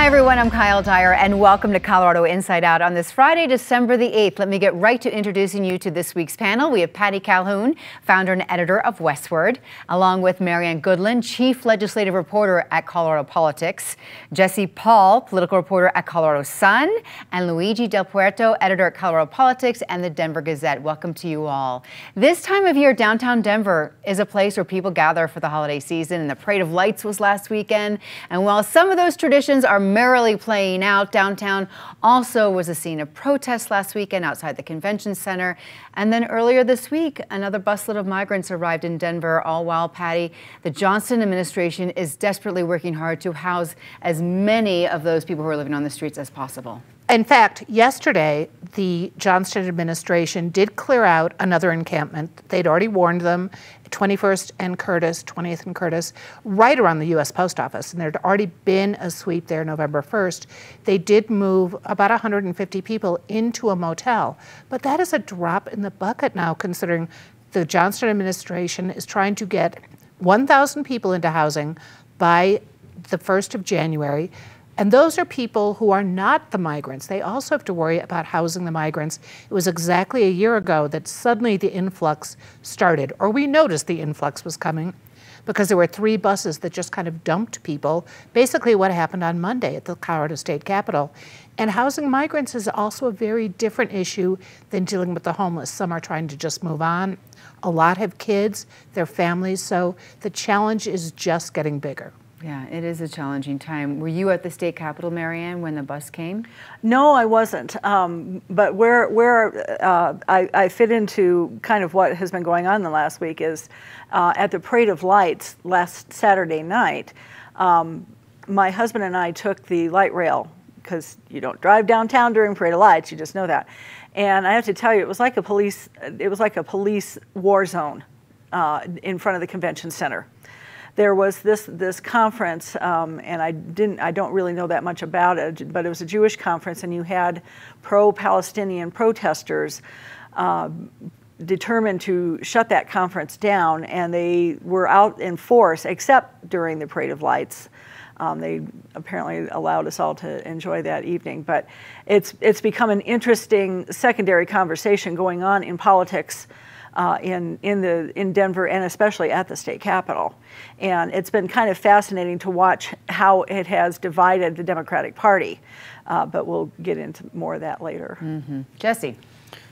everyone, I'm Kyle Dyer, and welcome to Colorado Inside Out on this Friday, December the 8th. Let me get right to introducing you to this week's panel. We have Patty Calhoun, founder and editor of Westward, along with Marianne Goodland, chief legislative reporter at Colorado Politics, Jesse Paul, political reporter at Colorado Sun, and Luige del Puerto, editor at Colorado Politics and the Denver Gazette. Welcome to you all. This time of year, downtown Denver is a place where people gather for the holiday season, and the Parade of Lights was last weekend. And while some of those traditions are merrily playing out, downtown also was a scene of protest last weekend outside the convention center. And then earlier this week, another busload of migrants arrived in Denver, all while, Patty, the Johnston administration is desperately working hard to house as many of those people who are living on the streets as possible. In fact, yesterday, the Johnston administration did clear out another encampment. They'd already warned them, 21st and Curtis, 20th and Curtis, right around the U.S. Post Office. And there'd already been a sweep there November 1st. They did move about 150 people into a motel. But that is a drop in the bucket now, considering the Johnston administration is trying to get 1,000 people into housing by the 1st of January. And those are people who are not the migrants. They also have to worry about housing the migrants. It was exactly a year ago that suddenly the influx started, or we noticed the influx was coming, because there were 3 buses that just kind of dumped people, basically what happened on Monday at the Colorado State Capitol. And housing migrants is also a very different issue than dealing with the homeless. Some are trying to just move on. A lot have kids, their families, so the challenge is just getting bigger. Yeah, it is a challenging time. Were you at the state capitol, Marianne, when the bus came? No, I wasn't. But where I fit into kind of what has been going on the last week is at the Parade of Lights last Saturday night, my husband and I took the light rail, because you don't drive downtown during Parade of Lights, you just know that. And I have to tell you, it was like a police war zone in front of the convention center. There was this conference, and I don't really know that much about it, but it was a Jewish conference, and you had pro-Palestinian protesters determined to shut that conference down, and they were out in force, except during the Parade of Lights. They apparently allowed us all to enjoy that evening, but it's become an interesting secondary conversation going on in politics in Denver, and especially at the state capitol. And it's been kind of fascinating to watch how it has divided the Democratic Party, but we'll get into more of that later. Mm-hmm. Jesse.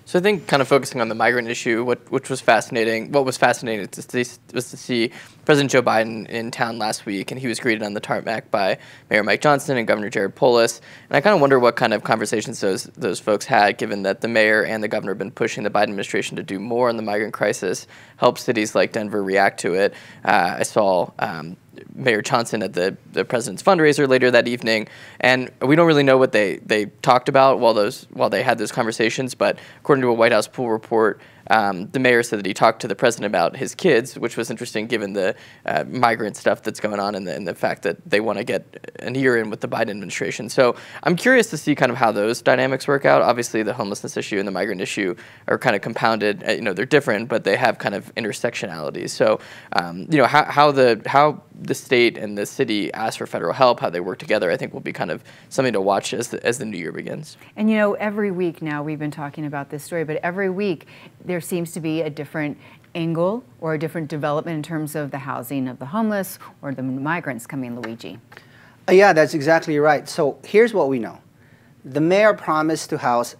So I think kind of focusing on the migrant issue, what was fascinating was to see President Joe Biden in town last week, and he was greeted on the tarmac by Mayor Mike Johnston and Governor Jared Polis. And I kind of wonder what kind of conversations those folks had, given that the mayor and the governor have been pushing the Biden administration to do more on the migrant crisis, help cities like Denver react to it. I saw Mayor Johnston at the president's fundraiser later that evening, and we don't really know what they talked about while they had those conversations, but according to a White House pool report, the mayor said that he talked to the president about his kids, which was interesting given the migrant stuff that's going on and the fact that they want to get an ear in with the Biden administration. So I'm curious to see kind of how those dynamics work out. Obviously, the homelessness issue and the migrant issue are kind of compounded. They're different, but they have kind of intersectionality. So, how the state and the city ask for federal help, how they work together, I think will be kind of something to watch as the new year begins. And every week now we've been talking about this story, but every week there seems to be a different angle or a different development in terms of the housing of the homeless or the migrants coming, Luigi. Yeah, that's exactly right. So here's what we know. The mayor promised to house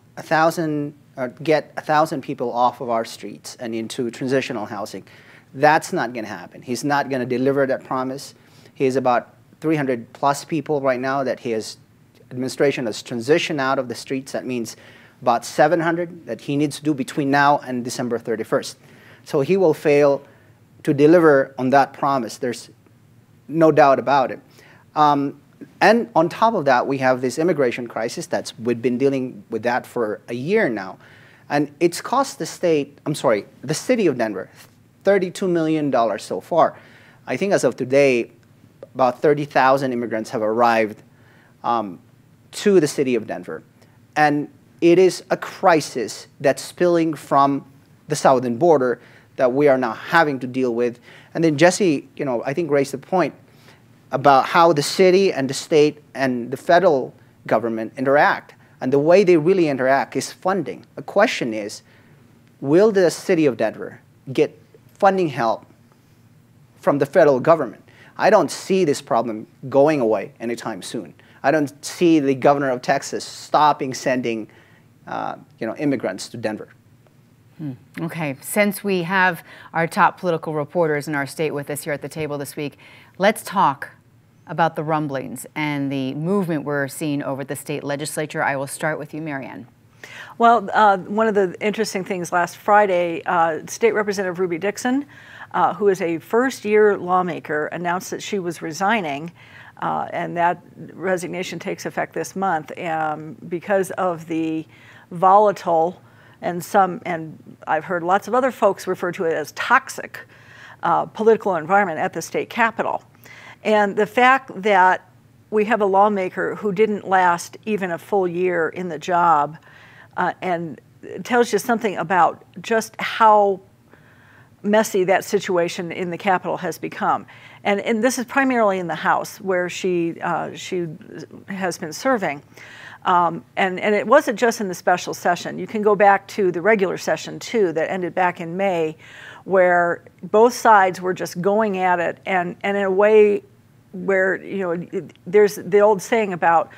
get 1,000 people off of our streets and into transitional housing. That's not going to happen. He's not going to deliver that promise. He has about 300 plus people right now that his administration has transitioned out of the streets. That means about 700 that he needs to do between now and December 31st. So he will fail to deliver on that promise. There's no doubt about it. And on top of that, we have this immigration crisis we've been dealing with that for a year now. And it's cost the city of Denver, $32 million so far. I think as of today, about 30,000 immigrants have arrived to the city of Denver. And it is a crisis that's spilling from the southern border that we are now having to deal with. And then Jesse, I think raised the point. about how the city and the state and the federal government interact. And the way they really interact is funding. The question is, will the city of Denver get funding help from the federal government? I don't see this problem going away anytime soon. I don't see the governor of Texas stopping sending immigrants to Denver. Okay, since we have our top political reporters in our state with us here at the table this week, let's talk about the rumblings and the movement we're seeing over the state legislature. I will start with you, Marianne. Well, one of the interesting things last Friday, State Representative Ruby Dixon, who is a first-year lawmaker, announced that she was resigning, and that resignation takes effect this month because of the volatile and I've heard lots of other folks refer to it as toxic political environment at the state capitol. And the fact that we have a lawmaker who didn't last even a full year in the job and it tells you something about just how messy that situation in the Capitol has become. And this is primarily in the House where she has been serving. And it wasn't just in the special session. You can go back to the regular session too that ended back in May where both sides were just going at it and in a way where, there's the old saying about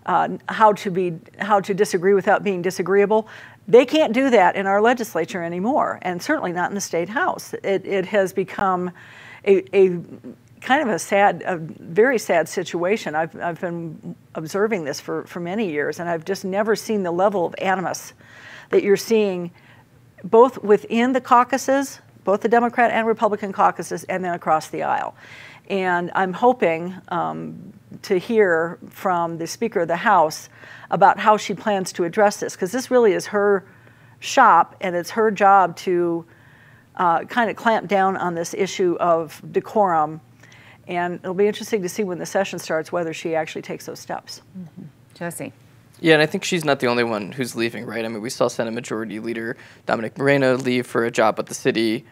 how to disagree without being disagreeable. They can't do that in our legislature anymore, and certainly not in the state house. It has become a kind of a very sad situation. I've been observing this for many years, and I've just never seen the level of animus that you're seeing both within the caucuses, both the Democrat and Republican caucuses, and then across the aisle. And I'm hoping to hear from the Speaker of the House about how she plans to address this, because this really is her shop, and it's her job to kind of clamp down on this issue of decorum. And it'll be interesting to see when the session starts whether she actually takes those steps. Mm-hmm. Jesse. Yeah, and I think she's not the only one who's leaving, right? I mean, we saw Senate Majority Leader Dominic Moreno leave for a job at the city.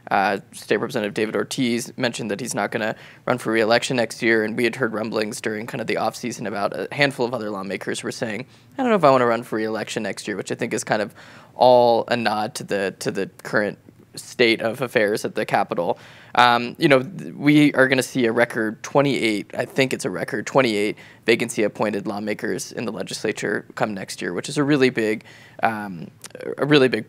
State Representative David Ortiz mentioned that he's not going to run for re-election next year, and we had heard rumblings during kind of the off-season about a handful of other lawmakers who were saying, I don't know if I want to run for re-election next year, which I think is kind of all a nod to the current state of affairs at the Capitol. We are going to see a record 28, I think it's a record 28 vacancy-appointed lawmakers in the legislature come next year, which is a really big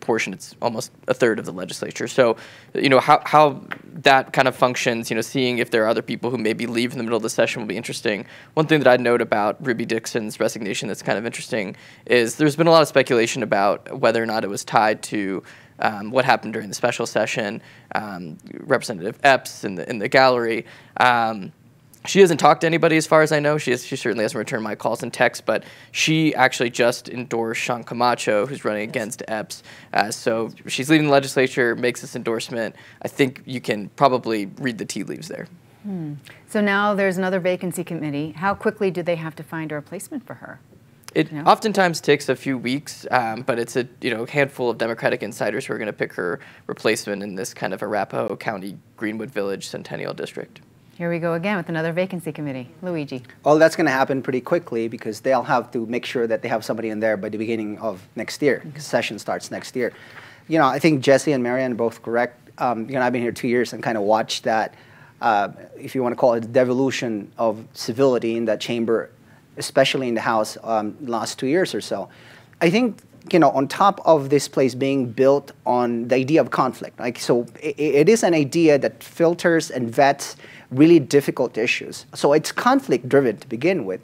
portion. It's almost a third of the legislature. So, how that kind of functions, seeing if there are other people who maybe leave in the middle of the session will be interesting. One thing that I'd note about Ruby Dixon's resignation that's kind of interesting is there's been a lot of speculation about whether or not it was tied to what happened during the special session, Representative Epps in the gallery. She hasn't talked to anybody as far as I know. She certainly hasn't returned my calls and texts, but she actually just endorsed Sean Camacho, who's running against Epps. So she's leaving the legislature, makes this endorsement. I think you can probably read the tea leaves there. So now there's another vacancy committee. How quickly do they have to find a replacement for her? It oftentimes takes a few weeks, but it's a handful of Democratic insiders who are going to pick her replacement in this kind of Arapahoe County, Greenwood Village Centennial District. Here we go again with another vacancy committee. Luigi. Well, that's going to happen pretty quickly because they'll have to make sure that they have somebody in there by the beginning of next year. Because session starts next year. I think Jesse and Marianne are both correct. I've been here 2 years and kind of watched that, if you want to call it, devolution of civility in that chamber, especially in the House, last 2 years or so. I think, on top of this place being built on the idea of conflict, it is an idea that filters and vets really difficult issues. So it's conflict-driven to begin with.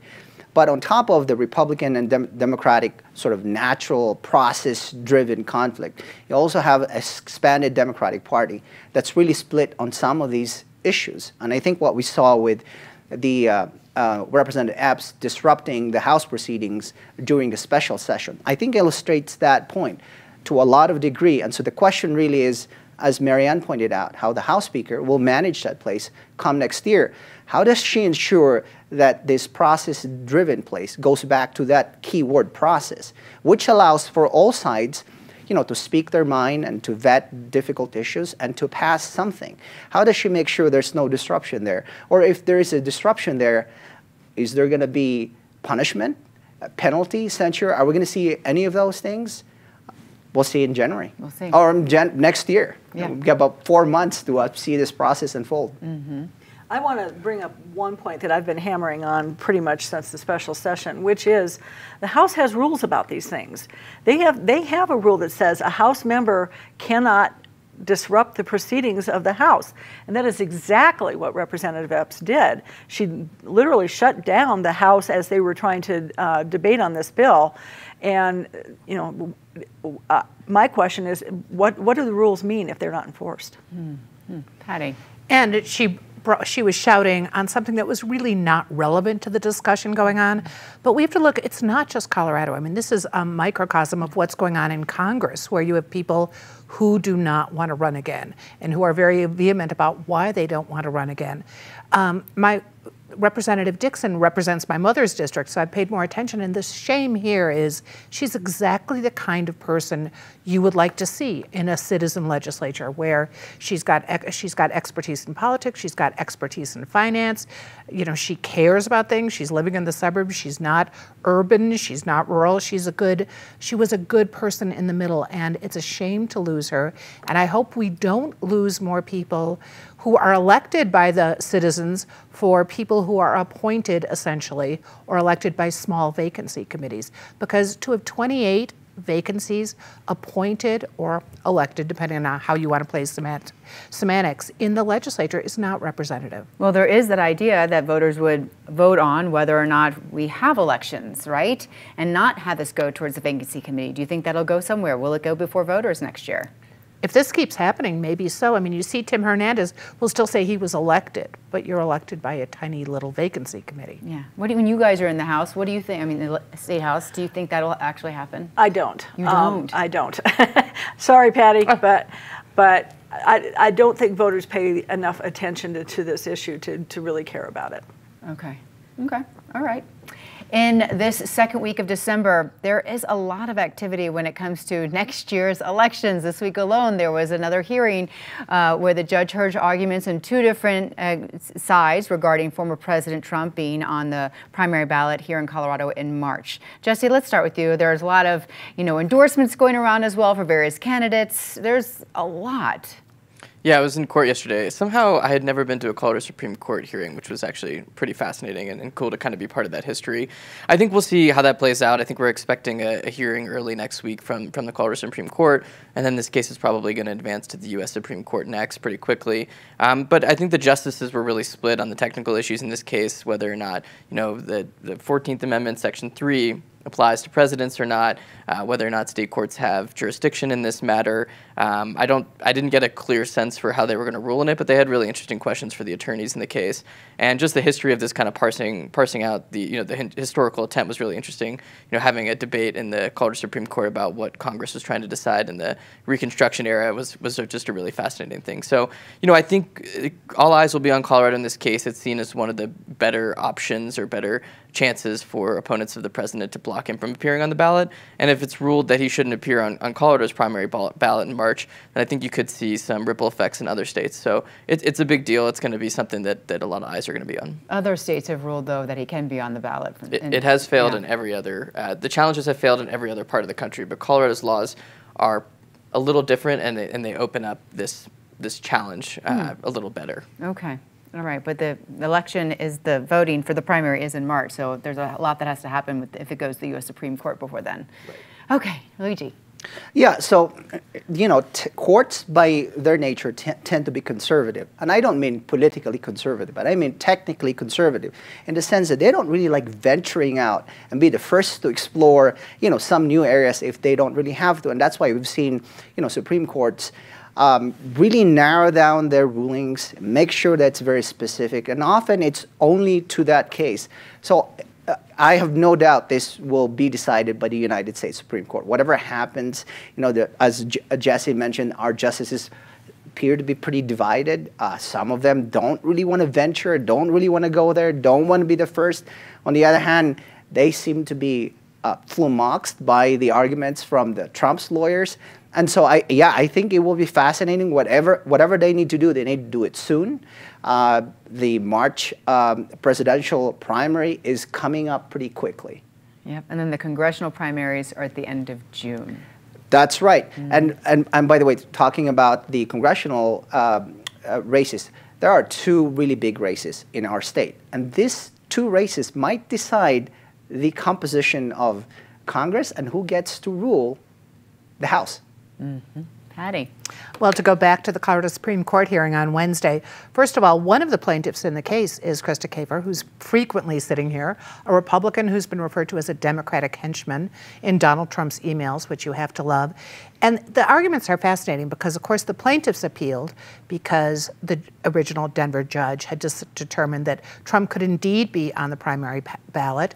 But on top of the Republican and Democratic sort of natural process-driven conflict, you also have an expanded Democratic Party that's really split on some of these issues. And I think what we saw with the Representative Epps disrupting the House proceedings during the special session, I think illustrates that point to a lot of degree. And so the question really is, as Marianne pointed out, how the House Speaker will manage that place come next year. How does she ensure that this process-driven place goes back to that keyword process, which allows for all sides to speak their mind and to vet difficult issues and to pass something? How does she make sure there's no disruption there? Or if there is a disruption there, is there going to be punishment, penalty, censure? Are we going to see any of those things? We'll see in January. We'll see. Or next year. Yeah. We've got about 4 months to see this process unfold. Mm-hmm. I want to bring up one point that I've been hammering on pretty much since the special session, which is the House has rules about these things. They have a rule that says a House member cannot disrupt the proceedings of the House. And that is exactly what Representative Epps did. She literally shut down the House as they were trying to debate on this bill. And, my question is, what do the rules mean if they're not enforced? Mm-hmm. Patty. And she was shouting on something that was really not relevant to the discussion going on. But we have to look, it's not just Colorado. I mean, this is a microcosm of what's going on in Congress, where you have people who do not want to run again and who are very vehement about why they don't want to run again. Representative Dixon represents my mother's district, so I paid more attention. And the shame here is she's exactly the kind of person you would like to see in a citizen legislature, where she's got expertise in politics, she's got expertise in finance. She cares about things. She's living in the suburbs. She's not urban. She's not rural. She was a good person in the middle, and it's a shame to lose her. And I hope we don't lose more people who are elected by the citizens for people who are appointed, essentially, or elected by small vacancy committees. Because to have 28 vacancies appointed or elected, depending on how you want to play semantics, in the legislature is not representative. Well, there is that idea that voters would vote on whether or not we have elections, right? And not have this go towards the vacancy committee. Do you think that'll go somewhere? Will it go before voters next year? If this keeps happening, maybe so. I mean, you see Tim Hernandez will still say he was elected, but you're elected by a tiny little vacancy committee. Yeah. When you guys are in the House, what do you think? I mean, the State House, do you think that'll actually happen? I don't. You don't? I don't. Sorry, Patty, but I don't think voters pay enough attention to this issue to really care about it. Okay. All right. In this second week of December, there is a lot of activity when it comes to next year's elections. This week alone, there was another hearing where the judge heard arguments on two different sides regarding former President Trump being on the primary ballot here in Colorado in March. Jesse, let's start with you. There's a lot of, endorsements going around as well for various candidates. There's a lot. Yeah, I was in court yesterday. Somehow I had never been to a Colorado Supreme Court hearing, which was actually pretty fascinating and cool to kind of be part of that history. I think we'll see how that plays out. I think we're expecting a hearing early next week from the Colorado Supreme Court, and then this case is probably going to advance to the U.S. Supreme Court next pretty quickly. But I think the justices were really split on the technical issues in this case, whether or not, the 14th Amendment, Section 3, applies to presidents or not, whether or not state courts have jurisdiction in this matter. I didn't get a clear sense for how they were going to rule in it, but they had really interesting questions for the attorneys in the case. And just the history of this kind of parsing out the historical attempt was really interesting. Having a debate in the Colorado Supreme Court about what Congress was trying to decide in the Reconstruction era was just a really fascinating thing. So, I think all eyes will be on Colorado in this case. It's seen as one of the better options or better chances for opponents of the president to block him from appearing on the ballot. And if it's ruled that he shouldn't appear on Colorado's primary ballot in March, then I think you could see some ripple effects in other states. So it's a big deal. It's going to be something that a lot of eyes are going to be on. Other states have ruled, though, that he can be on the ballot. It has failed in every other, the challenges have failed in every other part of the country, but Colorado's laws are a little different, and they open up this challenge a little better. Okay. All right, but the election the voting for the primary is in March, so there's a lot that has to happen if it goes to the U.S. Supreme Court before then. Right. Okay, Luigi. Yeah, so, courts by their nature tend to be conservative. And I don't mean politically conservative, but I mean technically conservative in the sense that they don't really like venturing out and be the first to explore, some new areas if they don't really have to. And that's why we've seen, Supreme Courts really narrow down their rulings, make sure that's very specific, and often it's only to that case. So I have no doubt this will be decided by the United States Supreme Court. Whatever happens, as Jesse mentioned, our justices appear to be pretty divided. Some of them don't really want to venture, don't really want to go there, don't want to be the first. On the other hand, they seem to be flummoxed by the arguments from the Trump's lawyers. And so I think it will be fascinating. Whatever they need to do, they need to do it soon. The March presidential primary is coming up pretty quickly. Yep, and then the congressional primaries are at the end of June. That's right. And by the way, talking about the congressional races, there are two really big races in our state. And these two races might decide the composition of Congress and who gets to rule the House. Patty. Well, to go back to the Colorado Supreme Court hearing on Wednesday, first of all, one of the plaintiffs in the case is Krista Kafer, who's frequently sitting here, a Republican who's been referred to as a Democratic henchman in Donald Trump's emails, which you have to love. And the arguments are fascinating because, of course, the plaintiffs appealed because the original Denver judge had just determined that Trump could indeed be on the primary ballot.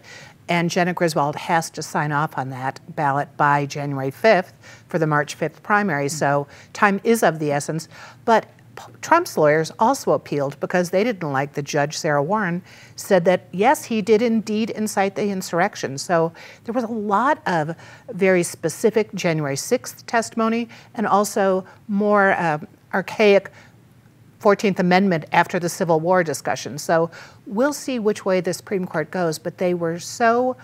And Jenna Griswold has to sign off on that ballot by January 5th for the March 5th primary, so time is of the essence. But Trump's lawyers also appealed because they didn't like the judge, Sarah Warren, said that, yes, he did indeed incite the insurrection. So there was a lot of very specific January 6th testimony and also more archaic 14th Amendment after the Civil War discussion. So we'll see which way the Supreme Court goes, but they were so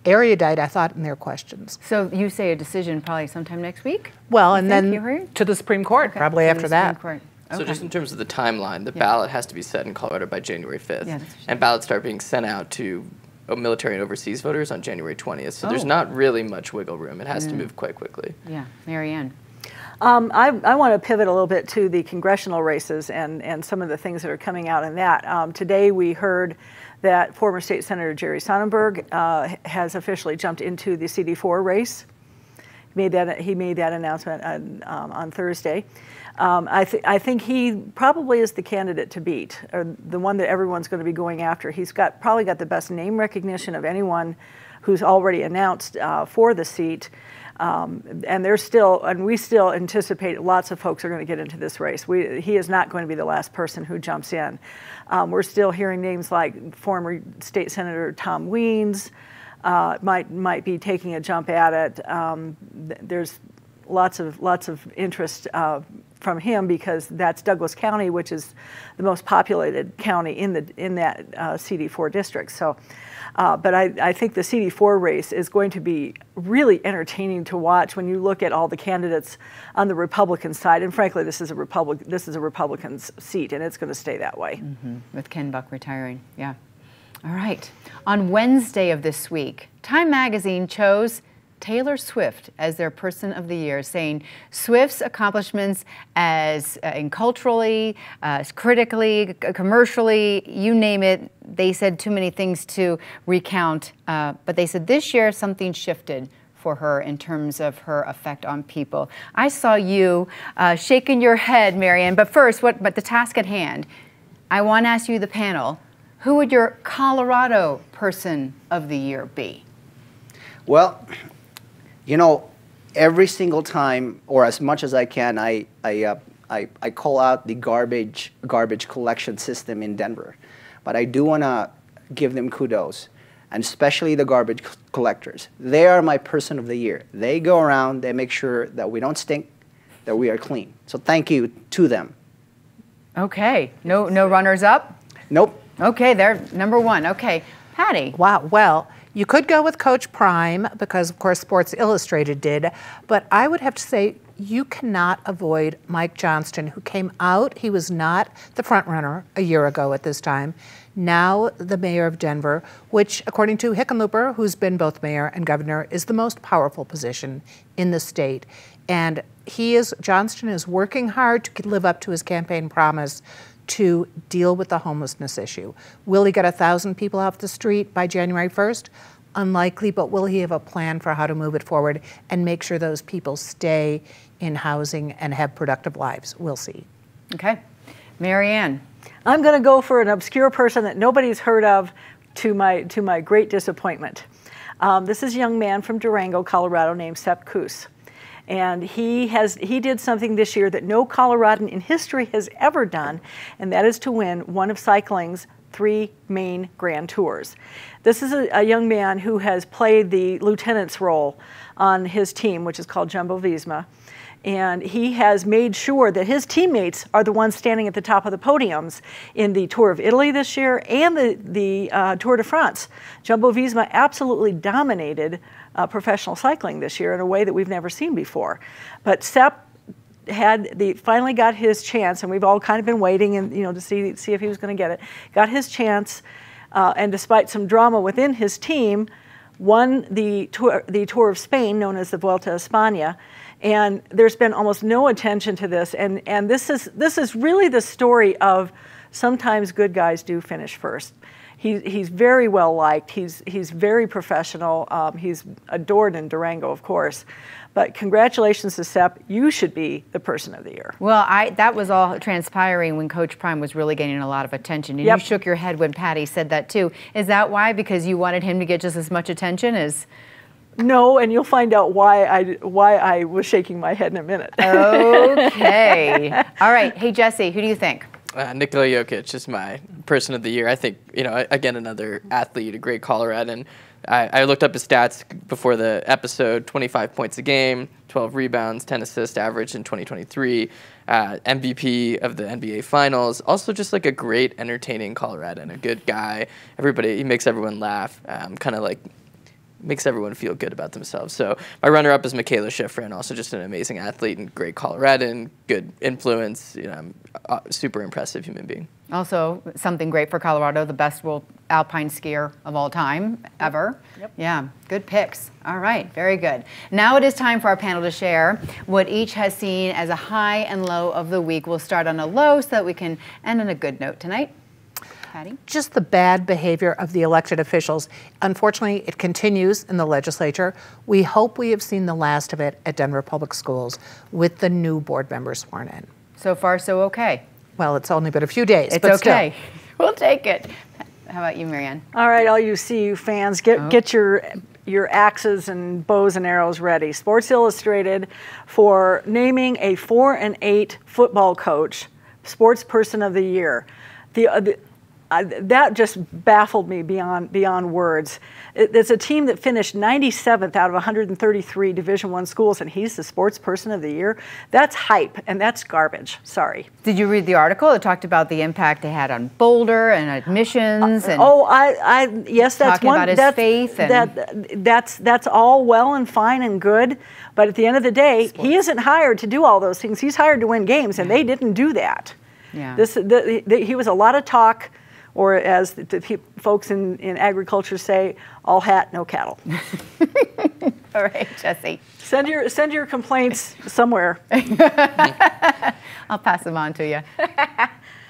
erudite, I thought, in their questions. So you say a decision probably sometime next week? Well, and then to the Supreme Court, probably after that. Okay. So just in terms of the timeline, the ballot has to be set in Colorado by January 5th. Yeah, and ballots start being sent out to military and overseas voters on January 20th. So there's not really much wiggle room. It has to move quite quickly. Yeah, Marianne. I want to pivot a little bit to the congressional races and some of the things that are coming out in that. Today we heard that former State Senator Jerry Sonenberg has officially jumped into the CD4 race. He made that announcement on Thursday. I think he probably is the candidate to beat, or the one that everyone's going to be going after. He's probably got the best name recognition of anyone who's already announced for the seat. And we still anticipate lots of folks are going to get into this race. He is not going to be the last person who jumps in. We're still hearing names like former State Senator Tom Weens might be taking a jump at it. There's lots of interest from him because that's Douglas County, which is the most populated county in that CD4 district. So. But I think the CD4 race is going to be really entertaining to watch when you look at all the candidates on the Republican side. And frankly, this is a Republican's seat, and it's going to stay that way. With Ken Buck retiring, yeah. All right. On Wednesday of this week, Time Magazine chose Taylor Swift as their Person of the Year, saying Swift's accomplishments as culturally, critically, commercially, you name it, they said too many things to recount, but they said this year something shifted for her in terms of her effect on people. I saw you shaking your head, Marianne, but first, but the task at hand, I want to ask you, the panel, who would your Colorado Person of the Year be? Well, you know, every single time, or as much as I can, I call out the garbage collection system in Denver. But I do want to give them kudos, and especially the garbage collectors. They are my Person of the Year. They go around, they make sure that we don't stink, that we are clean. So thank you to them. Okay, no runners up? Nope. Okay, they're number one. Okay, Patty. Wow, well, you could go with Coach Prime because, of course, Sports Illustrated did, but I would have to say you cannot avoid Mike Johnston, who came out. He was not the front runner a year ago at this time. Now the mayor of Denver, which, according to Hickenlooper, who's been both mayor and governor, is the most powerful position in the state. And Johnston is working hard to live up to his campaign promise to deal with the homelessness issue. Will he get 1,000 people off the street by January 1st? Unlikely, but will he have a plan for how to move it forward and make sure those people stay in housing and have productive lives? We'll see. Okay. Marianne. I'm going to go for an obscure person that nobody's heard of, to my great disappointment. This is a young man from Durango, Colorado, named Sepp Kuss. And he did something this year that no Coloradan in history has ever done, and that is to win one of cycling's 3 main grand tours. This is a young man who has played the lieutenant's role on his team, which is called Jumbo Visma. And he has made sure that his teammates are the ones standing at the top of the podiums in the Tour of Italy this year and the Tour de France. Jumbo Visma absolutely dominated professional cycling this year in a way that we've never seen before. But Sepp finally got his chance, and we've all kind of been waiting and to see if he was going to get it. Got his chance, and despite some drama within his team, won the Tour of Spain, known as the Vuelta a España. And there's been almost no attention to this, and this is really the story of sometimes good guys do finish first. He's very well liked. He's very professional. He's adored in Durango, of course. But congratulations to Sepp. You should be the person of the year. Well, that was all transpiring when Coach Prime was really getting a lot of attention. And you shook your head when Patty said that too. Is that why? Because you wanted him to get just as much attention as... No, and you'll find out why I was shaking my head in a minute. Okay. All right. Hey, Jesse, who do you think? Nikola Jokic is my person of the year. I think, again, another athlete, a great Coloradan. I looked up his stats before the episode: 25 points a game, 12 rebounds, 10 assists average in 2023, MVP of the NBA Finals. Also just like a great, entertaining Coloradan, a good guy. He makes everyone laugh, kind of like makes everyone feel good about themselves. So my runner-up is Michaela Schifrin, also just an amazing athlete and great Coloradan, good influence, super impressive human being. Also something great for Colorado, the best alpine skier of all time, ever. Yep. Yeah, good picks. All right, very good. Now it is time for our panel to share what each has seen as a high and low of the week. We'll start on a low so that we can end on a good note tonight. Patty? Just the bad behavior of the elected officials. Unfortunately, it continues in the legislature. We hope we have seen the last of it at Denver Public Schools with the new board members sworn in. So far, so okay. Well, it's only been a few days, it's but okay. Still. We'll take it. How about you, Marianne? All right, all you CU fans, get your axes and bows and arrows ready. Sports Illustrated for naming a 4-8 football coach Sports Person of the Year. That just baffled me beyond words. It's a team that finished 97th out of 133 Division I schools, and he's the Sports Person of the Year. That's hype, and that's garbage. Sorry. Did you read the article? It talked about the impact they had on Boulder and admissions. And yes, that's talking one. About his faith. That's all well and fine and good, but at the end of the day, he isn't hired to do all those things. He's hired to win games, and they didn't do that. Yeah. He was a lot of talk. Or as the folks in agriculture say, all hat, no cattle. All right, Jesse. Send your complaints somewhere. I'll pass them on to you.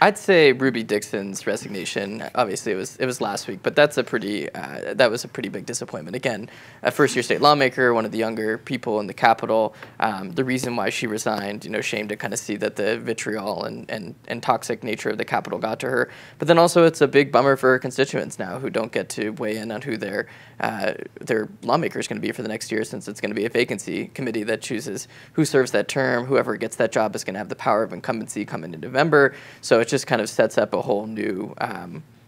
I'd say Ruby Dixon's resignation. Obviously, it was last week, but that was a pretty big disappointment. Again, a first-year state lawmaker, one of the younger people in the Capitol. The reason why she resigned, shame to kind of see that the vitriol and toxic nature of the Capitol got to her. But then also, it's a big bummer for her constituents now who don't get to weigh in on who their lawmaker is going to be for the next year, since it's going to be a vacancy committee that chooses who serves that term. Whoever gets that job is going to have the power of incumbency coming in November. So it just kind of sets up a whole new,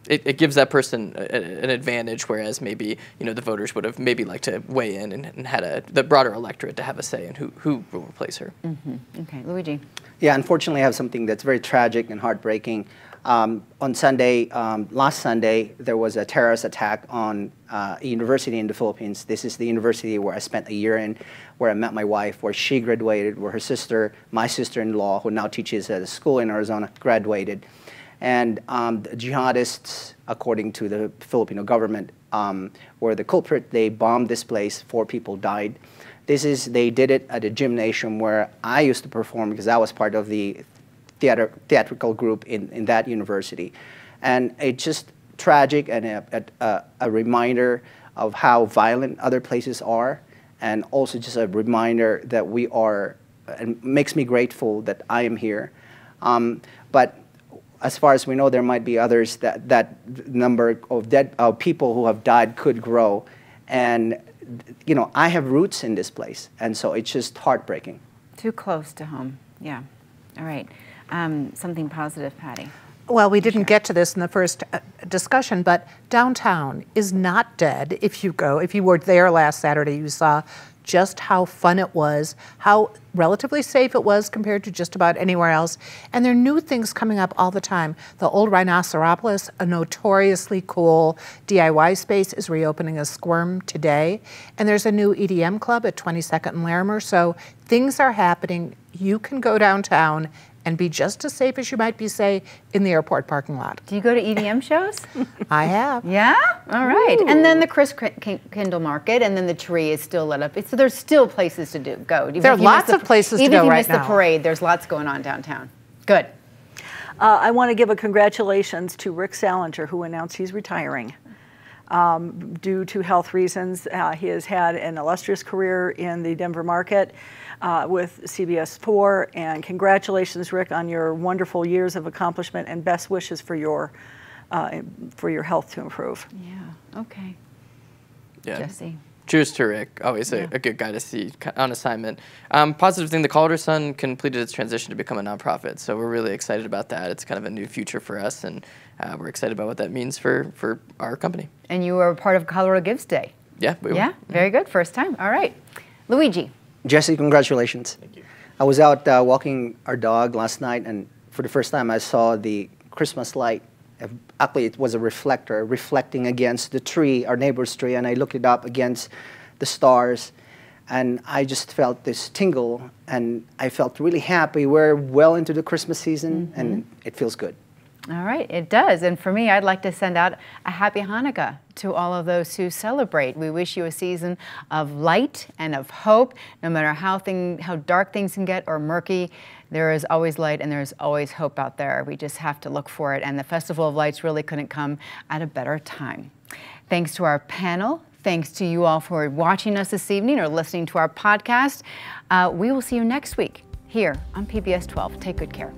it gives that person an advantage, whereas maybe, the voters would have maybe liked to weigh in and had the broader electorate to have a say in who will replace her. Mm-hmm. Okay, Luigi. Yeah, unfortunately I have something that's very tragic and heartbreaking. On Sunday, last Sunday, there was a terrorist attack on a university in the Philippines. This is the university where I spent a year in, where I met my wife, where she graduated, where her sister, my sister-in-law, who now teaches at a school in Arizona, graduated. And the jihadists, according to the Filipino government, were the culprit. They bombed this place. 4 people died. They did it at a gymnasium where I used to perform, because I was part of the theatrical group in that university. And it's just tragic and a reminder of how violent other places are, and also just a reminder that we are, and makes me grateful that I am here. But as far as we know, there might be others that number of people who have died could grow. And I have roots in this place, and so it's just heartbreaking. Too close to home, yeah. All right. Something positive, Patty. Well, we didn't get to this in the first discussion, but downtown is not dead. If you were there last Saturday, you saw just how fun it was, how relatively safe it was compared to just about anywhere else. And there are new things coming up all the time. The old Rhinoceropolis, a notoriously cool DIY space, is reopening as Squirm today. And there's a new EDM club at 22nd and Larimer. So things are happening. You can go downtown and be just as safe as you might be, say, in the airport parking lot. Do you go to EDM shows? I have. Yeah? All right. Ooh. And then the Chris Kindle Market, and then the tree is still lit up. So there's still places to go. There are lots of places to go right now. Even if you miss the parade, there's lots going on downtown. Good. I want to give a congratulations to Rick Salinger, who announced he's retiring. Due to health reasons, he has had an illustrious career in the Denver market with CBS 4, and congratulations, Rick, on your wonderful years of accomplishment, and best wishes for your health to improve. Yeah, okay. Yeah. Jesse. Cheers to Rick, always a good guy to see on assignment. Positive thing, the Colorado Sun completed its transition to become a nonprofit, so we're really excited about that. It's kind of a new future for us, and we're excited about what that means for our company. And you were part of Colorado Gives Day. Yeah, we were. Yeah, very good, first time. All right. Luigi. Jesse, congratulations. Thank you. I was out walking our dog last night, and for the first time I saw the Christmas light. Actually, it was a reflector reflecting against the tree, our neighbor's tree, and I looked it up against the stars, and I just felt this tingle, and I felt really happy. We're well into the Christmas season, and it feels good. All right, it does. And for me, I'd like to send out a happy Hanukkah to all of those who celebrate. We wish you a season of light and of hope. No matter how dark things can get or murky, there is always light and there's always hope out there. We just have to look for it. And the Festival of Lights really couldn't come at a better time. Thanks to our panel. Thanks to you all for watching us this evening or listening to our podcast. We will see you next week here on PBS 12. Take good care.